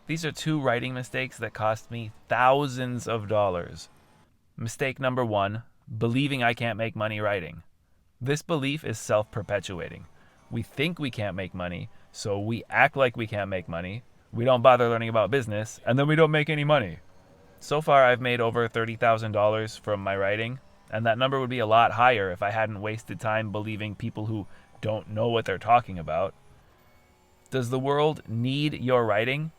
These are two writing mistakes that cost me thousands of dollars. Mistake number one, believing I can't make money writing. This belief is self-perpetuating. We think we can't make money, so we act like we can't make money. We don't bother learning about business, and then we don't make any money. So far, I've made over $30,000 from my writing, and that number would be a lot higher if I hadn't wasted time believing people who don't know what they're talking about. Does the world need your writing?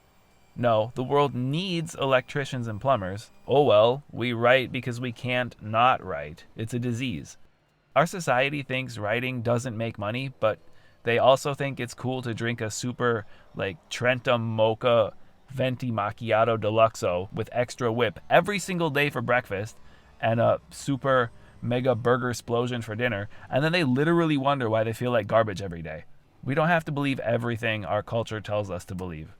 No, the world needs electricians and plumbers. Oh well, we write because we can't not write. It's a disease. Our society thinks writing doesn't make money, but they also think it's cool to drink a super, Trentum Mocha Venti Macchiato Deluxo with extra whip every single day for breakfast and a super mega burger explosion for dinner, and then they literally wonder why they feel like garbage every day. We don't have to believe everything our culture tells us to believe.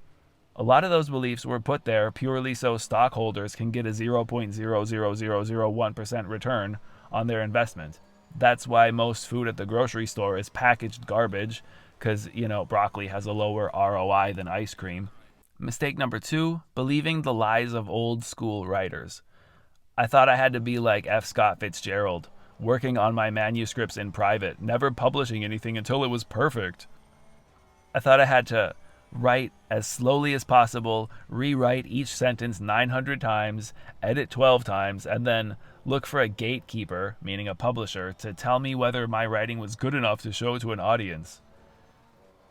A lot of those beliefs were put there purely so stockholders can get a 0.00001% return on their investment. That's why most food at the grocery store is packaged garbage, because, broccoli has a lower ROI than ice cream. Mistake number two, believing the lies of old school writers. I thought I had to be like F. Scott Fitzgerald, working on my manuscripts in private, never publishing anything until it was perfect. I thought I had to write as slowly as possible, rewrite each sentence 900 times, edit 12 times, and then look for a gatekeeper, meaning a publisher, to tell me whether my writing was good enough to show to an audience.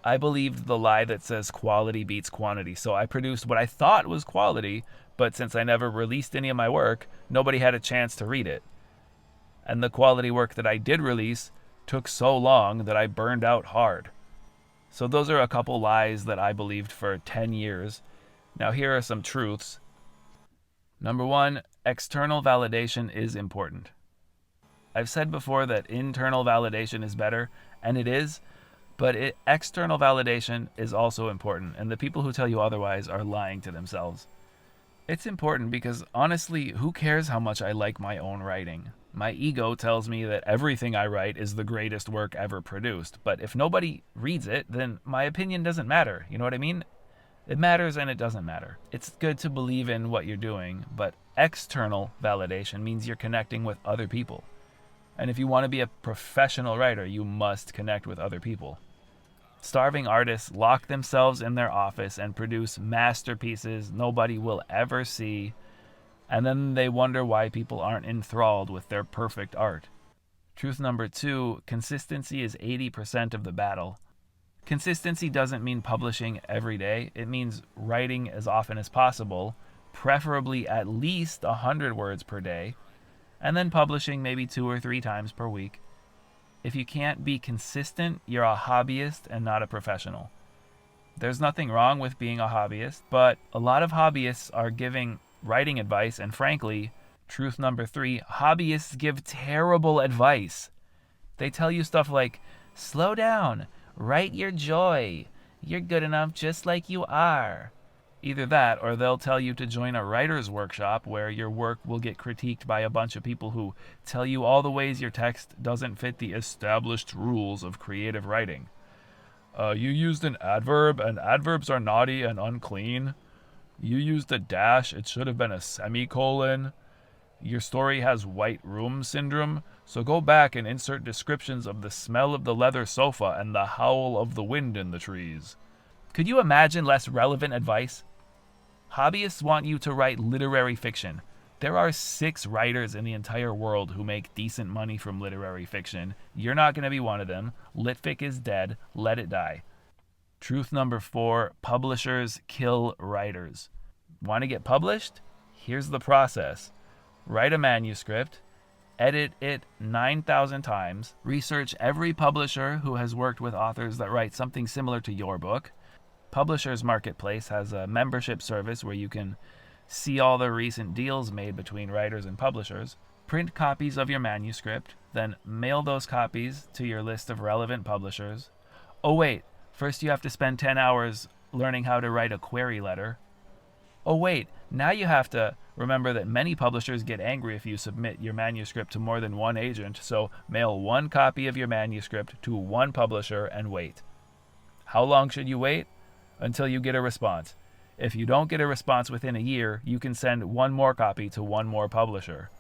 I believed the lie that says quality beats quantity, so I produced what I thought was quality, but since I never released any of my work, nobody had a chance to read it. And the quality work that I did release took so long that I burned out hard. So those are a couple lies that I believed for 10 years. Now here are some truths. Number one, external validation is important. I've said before that internal validation is better, and it is, but external validation is also important, and the people who tell you otherwise are lying to themselves. It's important because, honestly, who cares how much I like my own writing? My ego tells me that everything I write is the greatest work ever produced, but if nobody reads it, then my opinion doesn't matter. You know what I mean? It matters and it doesn't matter. It's good to believe in what you're doing, but external validation means you're connecting with other people. And if you want to be a professional writer, you must connect with other people. Starving artists lock themselves in their office and produce masterpieces nobody will ever see, and then they wonder why people aren't enthralled with their perfect art. Truth number two, consistency is 80% of the battle. Consistency doesn't mean publishing every day. It means writing as often as possible, preferably at least 100 words per day, and then publishing maybe 2 or 3 times per week. If you can't be consistent, you're a hobbyist and not a professional. There's nothing wrong with being a hobbyist, but a lot of hobbyists are giving writing advice, and frankly, truth number 3, hobbyists give terrible advice. They tell you stuff like, slow down, write your joy, you're good enough just like you are. Either that, or they'll tell you to join a writer's workshop where your work will get critiqued by a bunch of people who tell you all the ways your text doesn't fit the established rules of creative writing. You used an adverb, and adverbs are naughty and unclean. You used a dash, it should have been a semicolon. Your story has white room syndrome, so go back and insert descriptions of the smell of the leather sofa and the howl of the wind in the trees. Could you imagine less relevant advice? Hobbyists want you to write literary fiction. There are 6 writers in the entire world who make decent money from literary fiction. You're not going to be one of them. Litfic is dead. Let it die. Truth number 4, publishers kill writers. Want to get published? Here's the process. Write a manuscript, edit it 9,000 times, research every publisher who has worked with authors that write something similar to your book. Publishers Marketplace has a membership service where you can see all the recent deals made between writers and publishers. Print copies of your manuscript, then mail those copies to your list of relevant publishers. Oh wait, first you have to spend 10 hours learning how to write a query letter. Oh wait, now you have to remember that many publishers get angry if you submit your manuscript to more than one agent, so mail 1 copy of your manuscript to 1 publisher and wait. How long should you wait? Until you get a response. If you don't get a response within a year, you can send one more copy to one more publisher,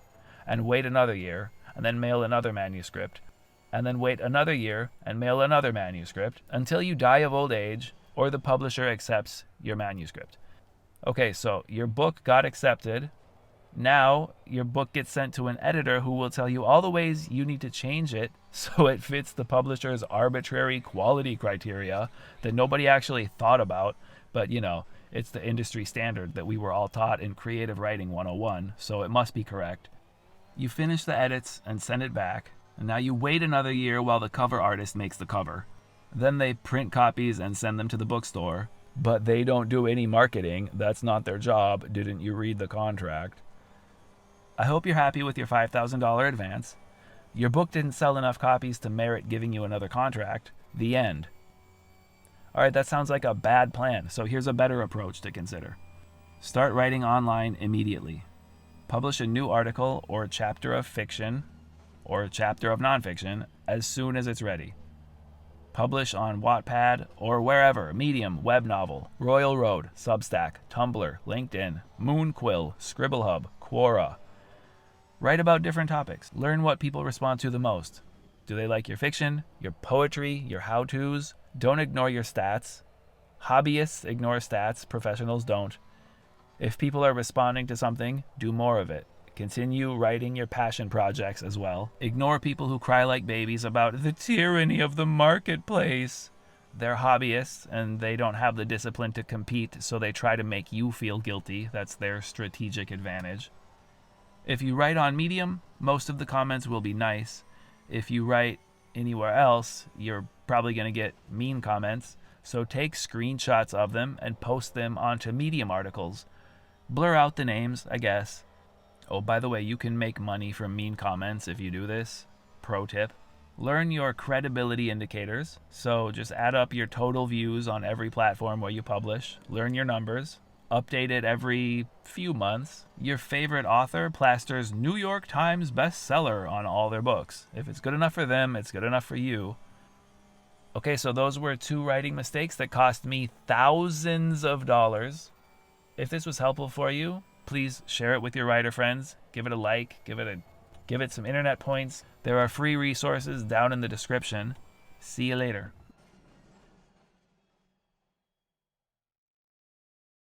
and wait another year, and then mail another manuscript, and then wait another year and mail another manuscript until you die of old age or the publisher accepts your manuscript. Okay, so your book got accepted. Now your book gets sent to an editor who will tell you all the ways you need to change it so it fits the publisher's arbitrary quality criteria that nobody actually thought about. But, it's the industry standard that we were all taught in Creative Writing 101, so it must be correct. You finish the edits and send it back, and now you wait another year while the cover artist makes the cover. Then they print copies and send them to the bookstore, but they don't do any marketing. That's not their job. Didn't you read the contract? I hope you're happy with your $5,000 advance. Your book didn't sell enough copies to merit giving you another contract. The end. All right, that sounds like a bad plan, so here's a better approach to consider. Start writing online immediately. Publish a new article or a chapter of fiction or a chapter of nonfiction as soon as it's ready. Publish on Wattpad or wherever, Medium, Web Novel, Royal Road, Substack, Tumblr, LinkedIn, Moonquill, Scribblehub, Quora. Write about different topics. Learn what people respond to the most. Do they like your fiction, your poetry, your how-tos? Don't ignore your stats. Hobbyists ignore stats, professionals don't. If people are responding to something, do more of it. Continue writing your passion projects as well. Ignore people who cry like babies about the tyranny of the marketplace. They're hobbyists and they don't have the discipline to compete, so they try to make you feel guilty. That's their strategic advantage. If you write on Medium, most of the comments will be nice. If you write anywhere else, you're probably going to get mean comments. So take screenshots of them and post them onto Medium articles. Blur out the names, I guess. Oh, by the way, you can make money from mean comments if you do this. Pro tip. Learn your credibility indicators. So just add up your total views on every platform where you publish. Learn your numbers. Update it every few months. Your favorite author plasters New York Times bestseller on all their books. If it's good enough for them, it's good enough for you. Okay, so those were 2 writing mistakes that cost me thousands of dollars. If this was helpful for you, please share it with your writer friends. Give it a like, give it some internet points. There are free resources down in the description. See you later.